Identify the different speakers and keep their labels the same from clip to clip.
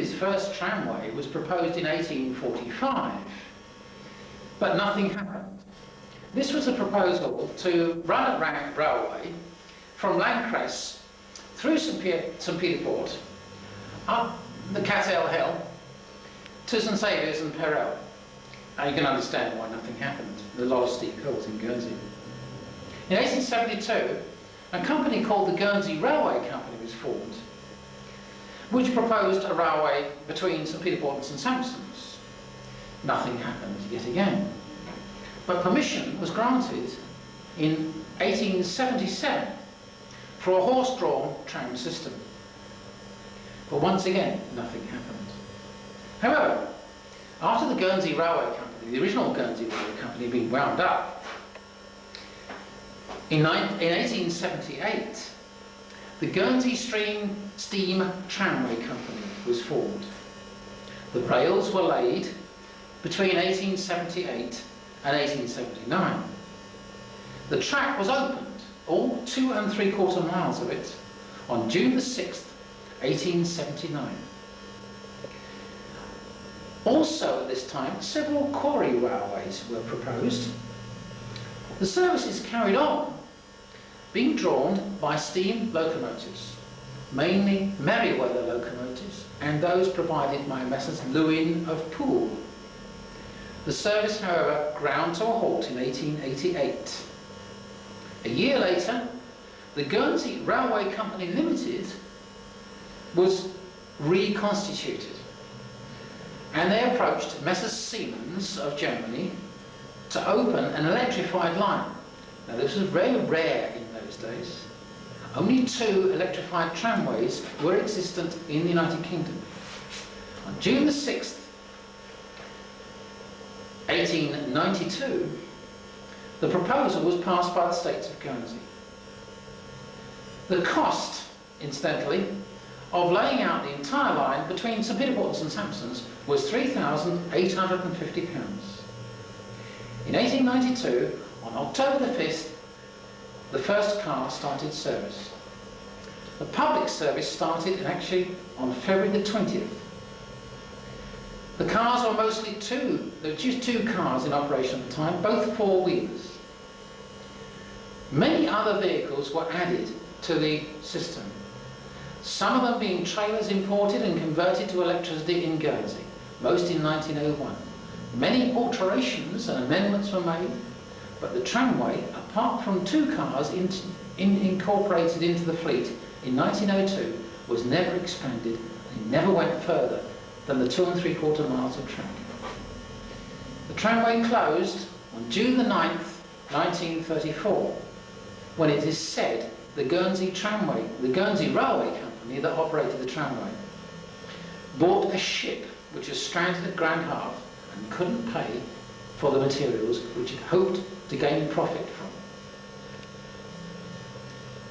Speaker 1: Guernsey's first tramway was proposed in 1845, but nothing happened. This was a proposal to run a railway from Lancress through St Peter-Port, up the Catel Hill, to St Saviour's and Perel. Now you can understand why nothing happened. There are a lot of steep hills in Guernsey. In 1872, a company called the Guernsey Railway Company was formed, which proposed a railway between St Peter-Port and St Sampson's. Nothing happened yet again. But permission was granted in 1877 for a horse-drawn tram system. But once again, nothing happened. However, after the Guernsey Railway Company, the original Guernsey Railway Company, had been wound up, in 1878, the Guernsey Steam Tramway Company was formed. The rails were laid between 1878 and 1879. The track was opened, all 2 3/4 miles of it, on June the 6th, 1879. Also at this time, several quarry railways were proposed. The services carried on, being drawn by steam locomotives, mainly Merryweather locomotives, and those provided by Messrs. Lewin of Poole. The service, however, ground to a halt in 1888. A year later, the Guernsey Railway Company Limited was reconstituted, and they approached Messrs. Siemens of Germany to open an electrified line. Now this was very rare in those days. Only 2 electrified tramways were existent in the United Kingdom. On June the 6th, 1892, the proposal was passed by the States of Guernsey. The cost, incidentally, of laying out the entire line between St Peter-Port and St Sampson's was £3,850. In 1892, on October the 5th, the first car started service. The public service started actually on February the 20th. The cars were mostly there were just 2 cars in operation at the time, both 4-wheelers. Many other vehicles were added to the system, some of them being trailers imported and converted to electricity in Guernsey, most in 1901. Many alterations and amendments were made, but the tramway, apart from 2 cars incorporated into the fleet in 1902, was never expanded and never went further than the 2 3/4 miles of track. The tramway closed on June the 9th, 1934, when it is said the Guernsey Railway Company that operated the tramway bought a ship which was stranded at Grand Havre and couldn't pay for the materials which it hoped to gain profit from.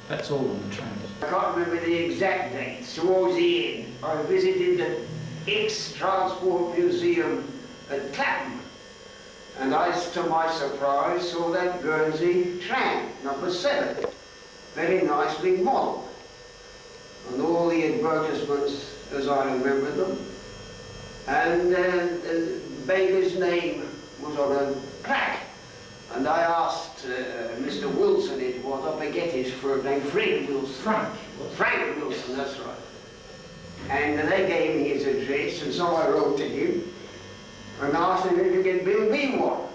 Speaker 1: That's all on the trams.
Speaker 2: I can't remember the exact dates. Towards the end, I visited the Ex-Transport Museum at Clapham, and I, to my surprise, saw that Guernsey tram, number 7, very nicely modelled, and all the advertisements as I remember them, and the baker's name was on a plaque, and I asked Mr. Wilson, it was, I forget his first name, Frank Wilson, that's right. And they gave me his address, and so I wrote to him and asked him if he could build me one,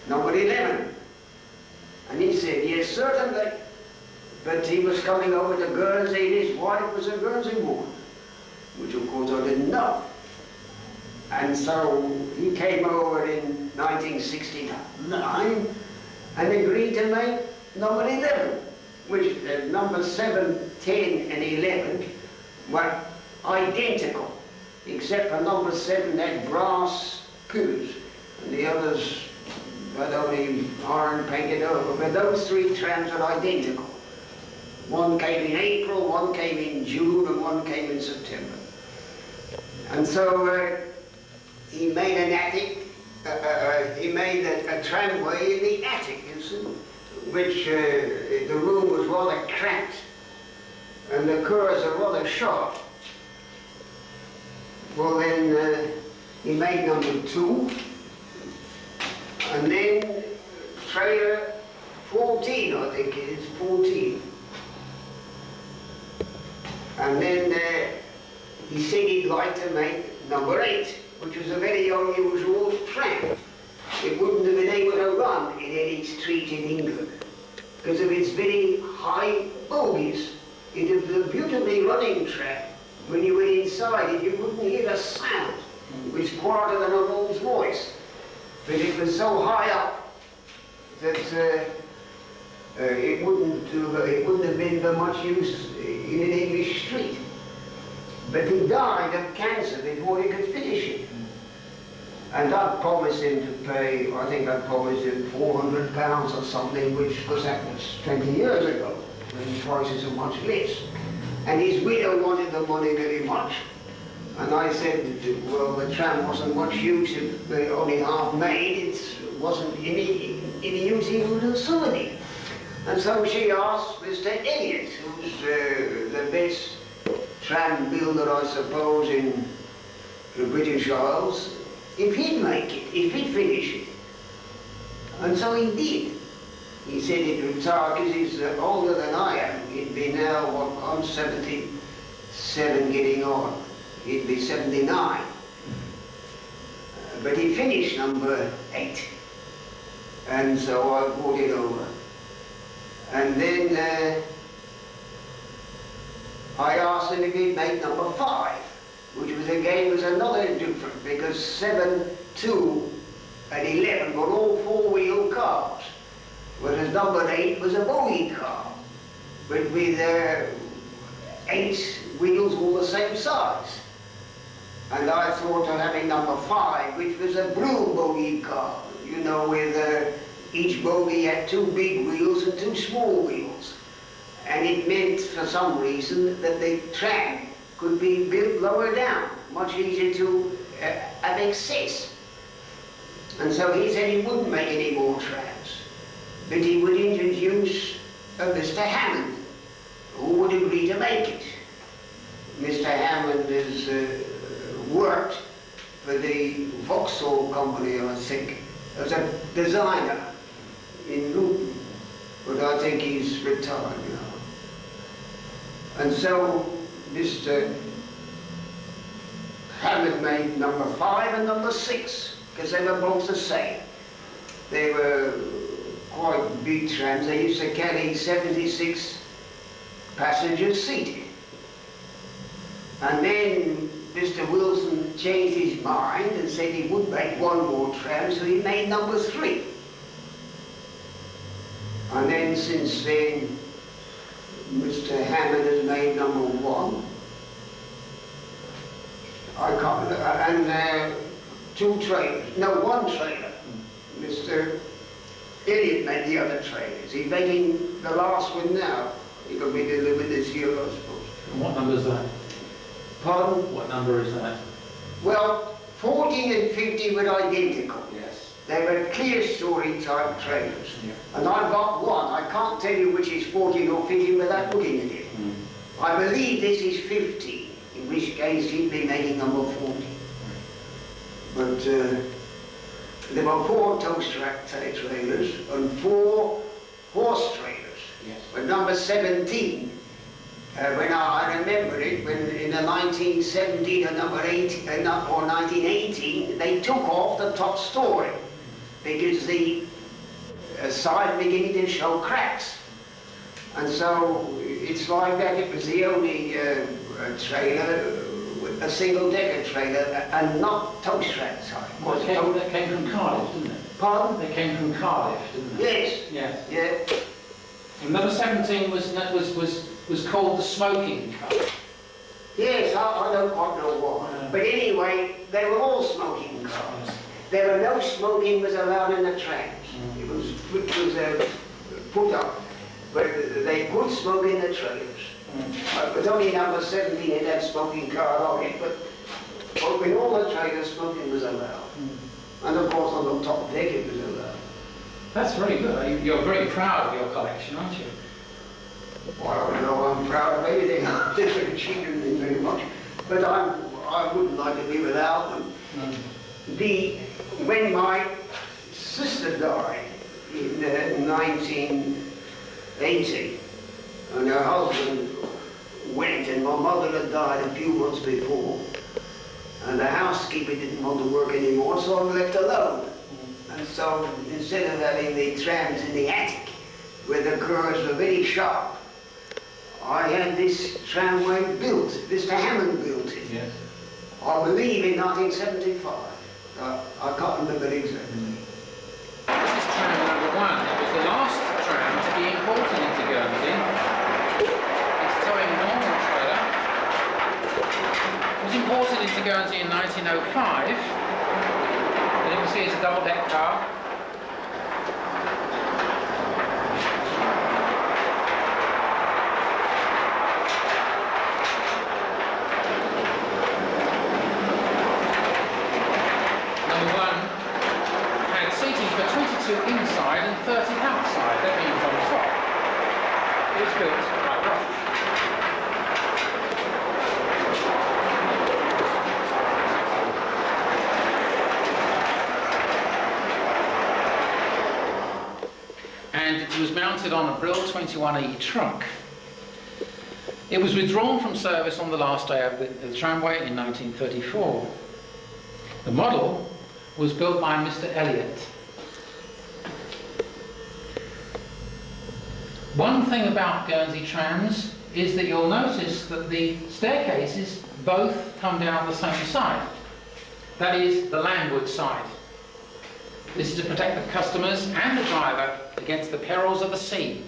Speaker 2: number 11. And he said, yes, certainly. But he was coming over to Guernsey, and his wife was a Guernsey woman, which of course I didn't know. And so he came over in 1969 and agreed to make number 11, which number 7, 10 and 11 were identical, except for number 7 had brass pillars, and the others had only iron painted over. But those 3 trams are identical. One came in April, one came in June, and one came in September. And so he made an attic, he made a tramway in the attic, you see, which the room was rather cramped, and the curves are rather sharp. Well then, he made number 2, and then trailer 14, I think it is, 14. And then he said he'd like to make number 8, which was a very unusual tram. It wouldn't have been able to run in any street in England because of its very high bogies. It was a beautifully running tram. When you were inside it, you couldn't hear a sound. It was quieter than a man's voice. But it was so high up that it wouldn't have been for much use in an English street. But he died of cancer before he could finish it. And I promised him to pay, I think I promised him £400 or something, which was, that was 20 years ago, when prices are much less. And his widow wanted the money very much. And I said, well, the tram wasn't much use, it was only half made, it wasn't any use even to somebody. And so she asked Mr. Elliot, who's the best tram builder, I suppose, in the British Isles, if he'd make it, if he'd finish it. And so he did. He said he'd retire, because he's older than I am. He'd be now, what, I'm 77 getting on. He'd be 79. But he finished number 8. And so I brought it over. And then I asked him if he'd make number 5, which was again was another different, because 7, 2 and 11 were all 4-wheel cars, whereas number 8 was a bogie car, but with 8 wheels all the same size. And I thought of having number 5, which was a blue bogie car, you know, with each bogie had 2 big wheels and 2 small wheels. And it meant, for some reason, that the tram could be built lower down, much easier to have access. And so he said he wouldn't make any more trams, but he would introduce Mr. Hammond, who would agree to make it. Mr. Hammond has worked for the Vauxhall Company, I think, as a designer in Luton, but I think he's retired now. And so Mr. Hammond made number 5 and number 6, because they were both the same. They were quite big trams. They used to carry 76 passengers seated. And then Mr. Wilson changed his mind and said he would make one more tram, so he made number 3. And then since then, Mr. Hammond has made number 1. I can't, and 2 trailers, no, 1 trailer. Mr. Elliot made the other trailers. He's making the last one now. It'll be delivered this year, I suppose.
Speaker 1: And what number is that?
Speaker 2: Pardon?
Speaker 1: What number is that?
Speaker 2: Well, 14 and 50 were identical.
Speaker 1: Yes.
Speaker 2: They were clear story type trailers.
Speaker 1: Yeah.
Speaker 2: And I've got one. I can't tell you which is 14 or 15 without looking at it. I believe this is 50, in which case he'd be making number 40. But there were 4 tow-track trailers and 4 horse trailers.
Speaker 1: Yes.
Speaker 2: But number 17, when I remember it, when in the 1917 or number 18 or 1918, they took off the top story because the side beginning to show cracks. And so it's like that. It was the only trailer, a single-decker trailer, and not tow-track type.
Speaker 1: Well, that came from Cardiff, didn't it?
Speaker 2: Pardon?
Speaker 1: They came from Cardiff, didn't they?
Speaker 2: Yes.
Speaker 1: Yes.
Speaker 2: Yeah.
Speaker 1: And number 17 was called the smoking car.
Speaker 2: Yes, I don't quite know what. But anyway, they were all smoking cars.
Speaker 1: Yes.
Speaker 2: There were no smoking was allowed in the trams. It was put up, but they could smoke in the trailers. It was only number 17 that had smoking card on it, but in all the trailers smoking was allowed. And of course on the top deck it was allowed.
Speaker 1: That's very good. You're very proud of your collection, aren't you?
Speaker 2: Well, I don't know, I'm proud of anything. She didn't very much. But I wouldn't wouldn't like to be without them. When my sister died in 1980, and her husband went, and my mother had died a few months before, and the housekeeper didn't want to work anymore, so I was left alone. And so instead of having the trams in the attic, where the curves were very sharp, I had this tramway built. Mr. Hammond built it.
Speaker 1: Yes.
Speaker 2: I believe in 1975. I can't remember exactly.
Speaker 1: This is tram number 1. It was the last tram to be imported into Guernsey. It's towing a normal trailer. It was imported into Guernsey in 1905. And you can see it's a double-deck car. Inside and 30 outside, that means on the top. It was built by rock. And it was mounted on a Brill 21E truck. It was withdrawn from service on the last day of the tramway in 1934. The model was built by Mr. Elliott. One thing about Guernsey trams is that you'll notice that the staircases both come down the same side. That is, the landward side. This is to protect the customers and the driver against the perils of the sea.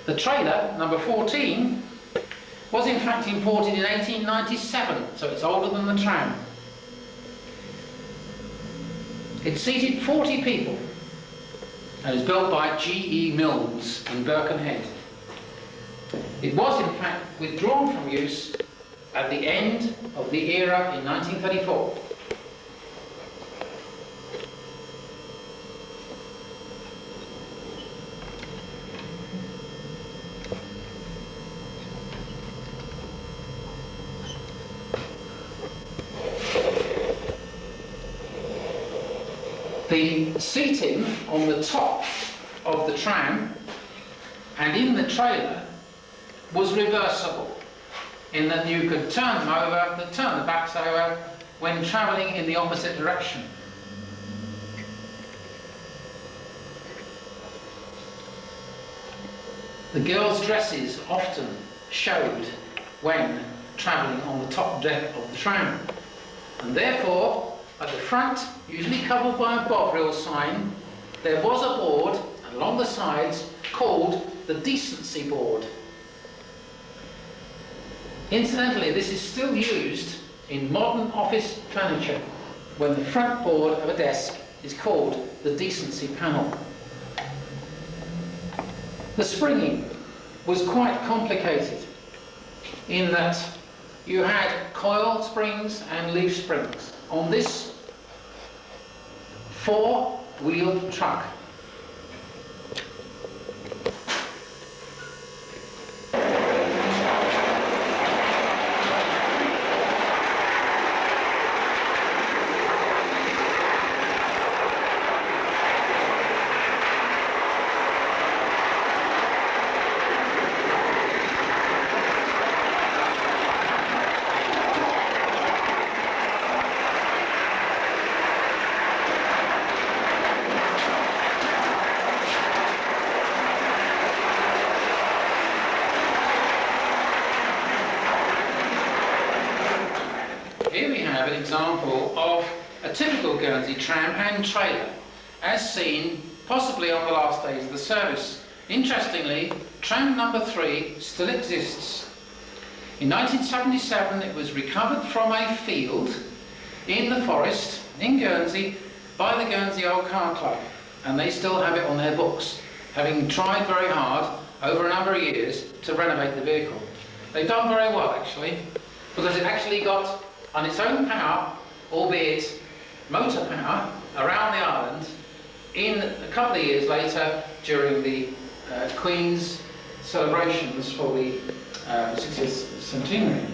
Speaker 1: The trailer, number 14, was in fact imported in 1897, so it's older than the tram. It seated 40 people and is built by G.E. Mills in Birkenhead. It was in fact withdrawn from use at the end of the era in 1934. The seating on the top of the tram and in the trailer was reversible, in that you could turn them over, turn the backs over when travelling in the opposite direction. The girls' dresses often showed when travelling on the top deck of the tram, and therefore at the front, usually covered by a Bovril sign, there was a board along the sides called the decency board. Incidentally, this is still used in modern office furniture when the front board of a desk is called the decency panel. The springing was quite complicated in that you had coil springs and leaf springs on this four-wheeled truck. Here we have an example of a typical Guernsey tram and trailer, as seen possibly on the last days of the service. Interestingly, tram number 3 still exists. In 1977 it was recovered from a field in the forest in Guernsey by the Guernsey Old Car Club, and they still have it on their books, having tried very hard over a number of years to renovate the vehicle. They've done very well actually, because it actually got on its own power, albeit motor power, around the island in a couple of years later during the Queen's celebrations for the 60th centenary.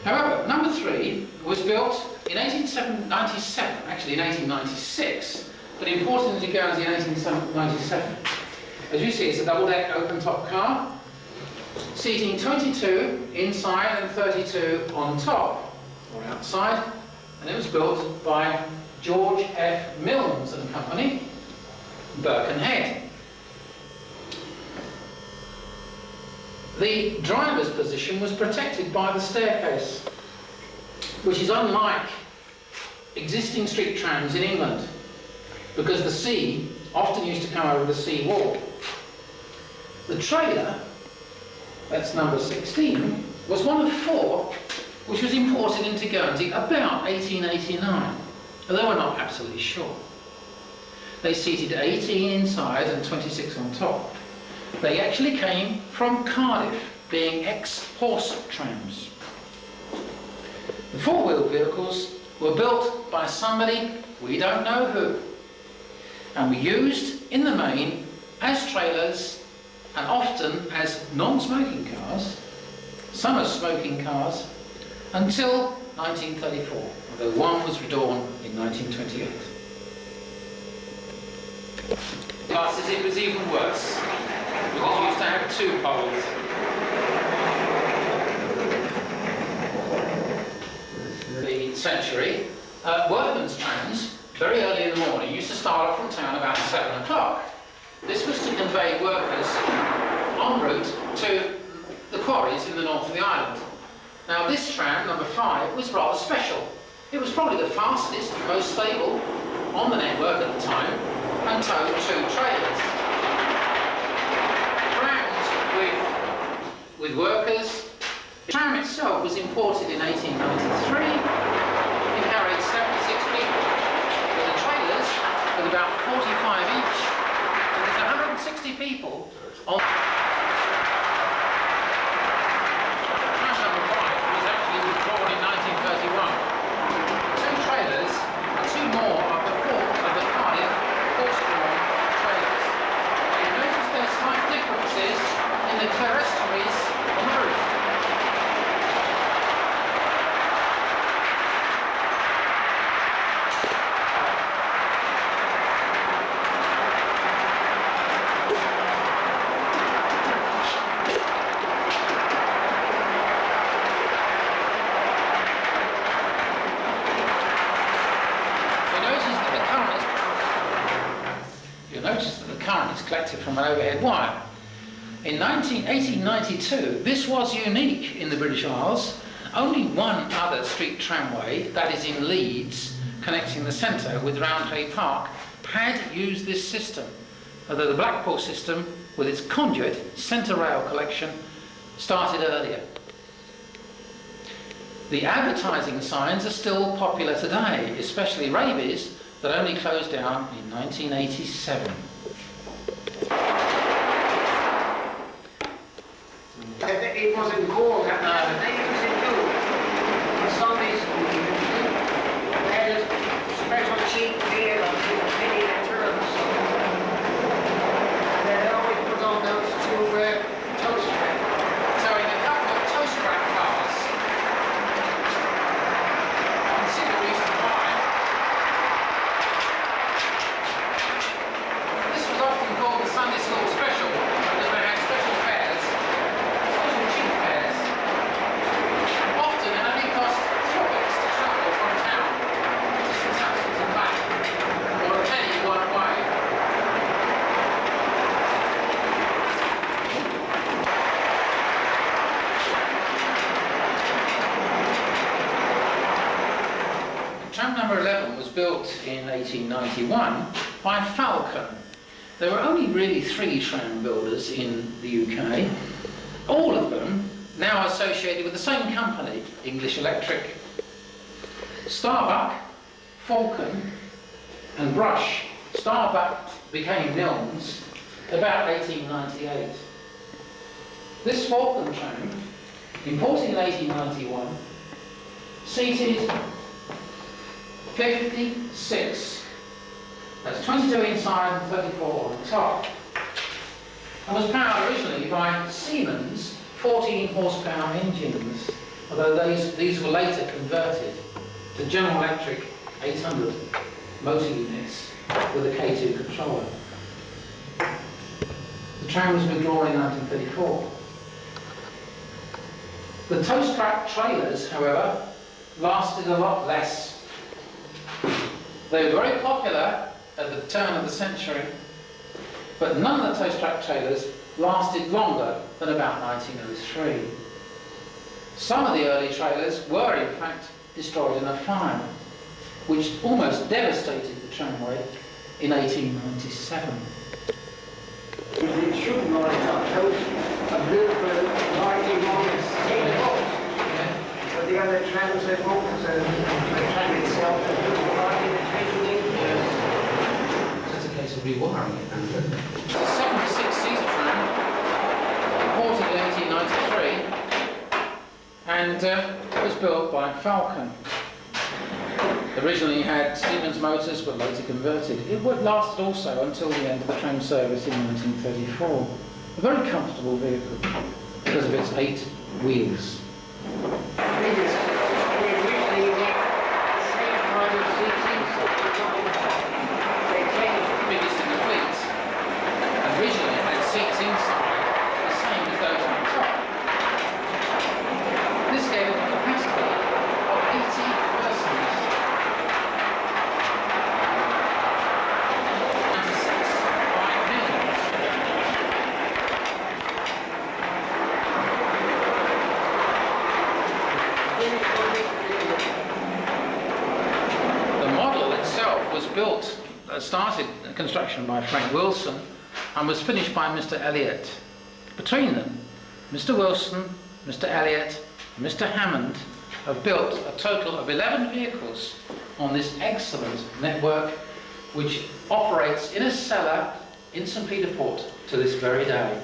Speaker 1: However, number 3 was built in 1897, actually in 1896, but imported into Guernsey in 1897. As you see, it's a double-deck open-top car, seating 22 inside and 32 on top, or outside, and it was built by George F. Milnes and Company, Birkenhead. The driver's position was protected by the staircase, which is unlike existing street trams in England, because the sea often used to come over the sea wall. The trailer, that's number 16, was one of 4 which was imported into Guernsey about 1889, although we're not absolutely sure. They seated 18 inside and 26 on top. They actually came from Cardiff, being ex-horse trams. The 4-wheeled vehicles were built by somebody we don't know who, and were used in the main as trailers and often as non-smoking cars, some as smoking cars, until 1934, although one was reborn in 1928. Classes, it was even worse, because you used to have 2 poles. The century, workmen's trams, very early in the morning, used to start off from town about 7 o'clock. This was to convey workers en route to the quarries in the north of the island. Now this tram, number 5, was rather special. It was probably the fastest, most stable on the network at the time, and towed 2 trailers. Crammed with workers. The tram itself was imported in 1893. It carried 76 people, with the trailers with about 45 each. There was 160 people on. Tram number 5 was actually withdrawn in 1931. 2 trailers and 2 more of the 4 of the Cardiff horse-drawn trailers. You notice there's slight differences in the clerestories on the roof. Collected from an overhead wire. In 1892, this was unique in the British Isles. Only one other street tramway, that is in Leeds, connecting the centre with Roundhay Park, had used this system, although the Blackpool system, with its conduit, centre rail collection, started earlier. The advertising signs are still popular today, especially Raby's, that only closed down in 1987.
Speaker 2: It wasn't called that, but they used it too. For Sunday school, they had a special cheap beer on penny and turns. And they always put on those 2 toast rack.
Speaker 1: So in a couple of toast rack cars, you can see the reason why. This was often called the Sunday school special, because they had special fares. Cheap fares. Often it only cost 4 to travel from town to St Sampson's and back, or a penny one way. Tram number 11 was built in 1891 by Falcon. There were only really 3 tram builders in the UK. All of them now associated with the same company, English Electric. Starbuck, Falcon and Brush. Starbuck became Milnes about 1898. This Falcon tram, imported in 1891, seated 56. That's 22 inside and 34 on top. And was powered originally by Siemens 14 horsepower engines. although these were later converted to General Electric 800 motor units with a K2 controller. The trams were drawn in 1934. The tow track trailers, however, lasted a lot less. They were very popular at the turn of the century, but none of the tow track trailers lasted longer than about 1903. Some of the early trailers were in fact destroyed in a fire, which almost devastated the tramway in 1897.
Speaker 2: It should not have toasted a bit of lighting on the same boat. But the other trams have boats, the tram itself has been lighting the 28 years.
Speaker 1: It's a case of rewiring it. It's a 76-seater tram, imported in 1893, and it was built by Falcon. Originally had Siemens motors, but later converted. It lasted also until the end of the tram service in 1934. A very comfortable vehicle because of its 8 wheels. Biggest in the fleet. Originally it had seats inside, the same as those on top. This gave it a capacity of 80 persons. 96 millions. The model itself was built, started construction by Frank Wilson and was finished by Mr. Elliott. Between them, Mr. Wilson, Mr. Elliott and Mr. Hammond have built a total of 11 vehicles on this excellent network, which operates in a cellar in St. Peter Port to this very day.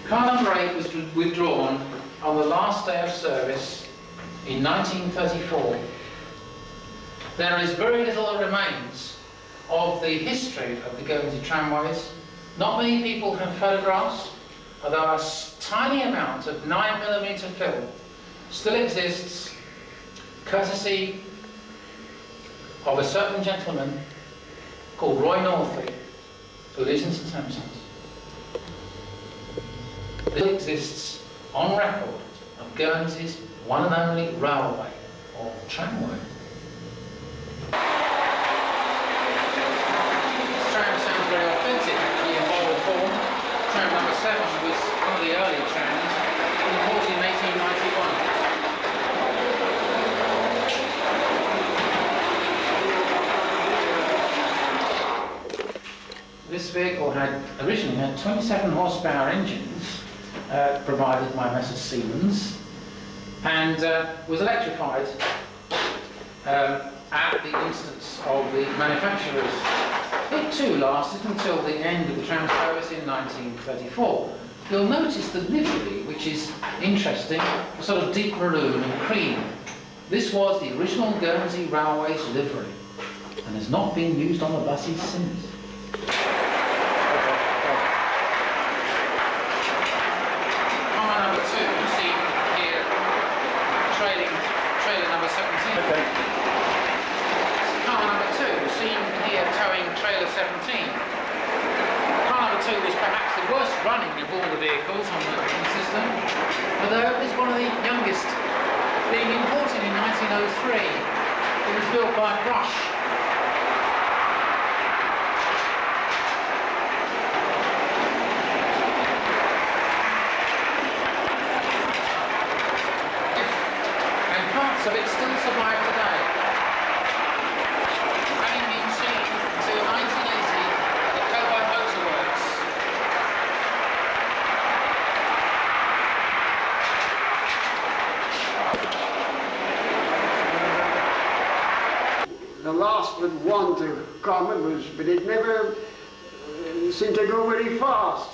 Speaker 1: Car number 8 was withdrawn on the last day of service in 1934. There is very little that remains of the history of the Guernsey tramways. Not many people have photographs, although a tiny amount of 9mm film still exists, courtesy of a certain gentleman called Roy Northey, who lives in St. Sampson's. It exists on record of Guernsey's one and only railway, or tramway. This tram sounds very authentic actually in model form. Tram number 7 was one of the early trams, imported in 1891. This vehicle originally had 27 horsepower engines provided by Messrs. Siemens, and was electrified at the instance of the manufacturers. It too lasted until the end of the tram service in 1934. You'll notice the livery, which is interesting, a sort of deep maroon and cream. This was the original Guernsey Railways livery and has not been used on the buses since. Trailer number 17. Okay. Car number 2, seen here towing trailer 17. Car number 2 was perhaps the worst running of all the vehicles on the system, although it was one of the youngest, being imported in 1903. It was built by Brush. So it still survived today, having been seen until 1980 at Cobalt
Speaker 2: Motorworks. The last would want to come, but it never seemed to go very fast.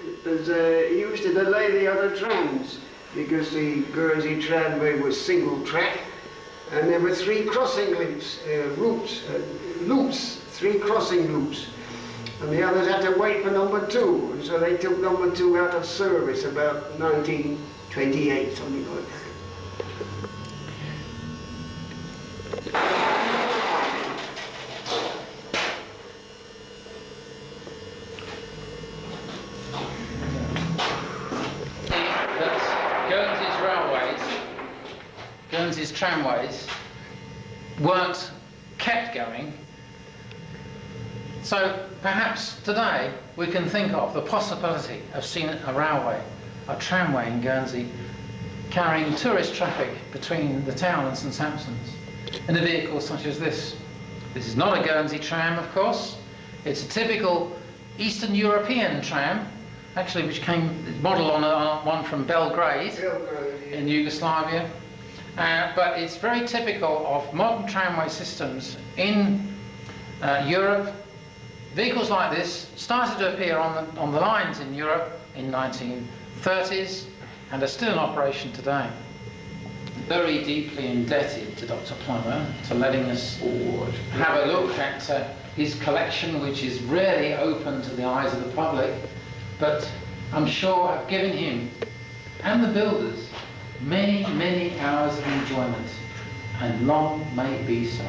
Speaker 2: It was used to delay the other trams, because the Guernsey tramway was single track, and there were 3 crossing loops 3 crossing loops. And the others had to wait for number 2. And so they took number 2 out of service about 1928, something like that.
Speaker 1: Guernsey's tramways weren't kept going. So perhaps today we can think of the possibility of seeing a railway, a tramway in Guernsey, carrying tourist traffic between the town and St Sampson's in a vehicle such as this. This is not a Guernsey tram, of course. It's a typical Eastern European tram, actually, which came modelled on one from Belgrade in Yugoslavia. But it's very typical of modern tramway systems in Europe. Vehicles like this started to appear on the lines in Europe in 1930s and are still in operation today. Very deeply indebted to Dr. Plummer for letting us have a look at his collection, which is rarely open to the eyes of the public, but I'm sure I've given him and the builders many, many hours of enjoyment, and long may it be so.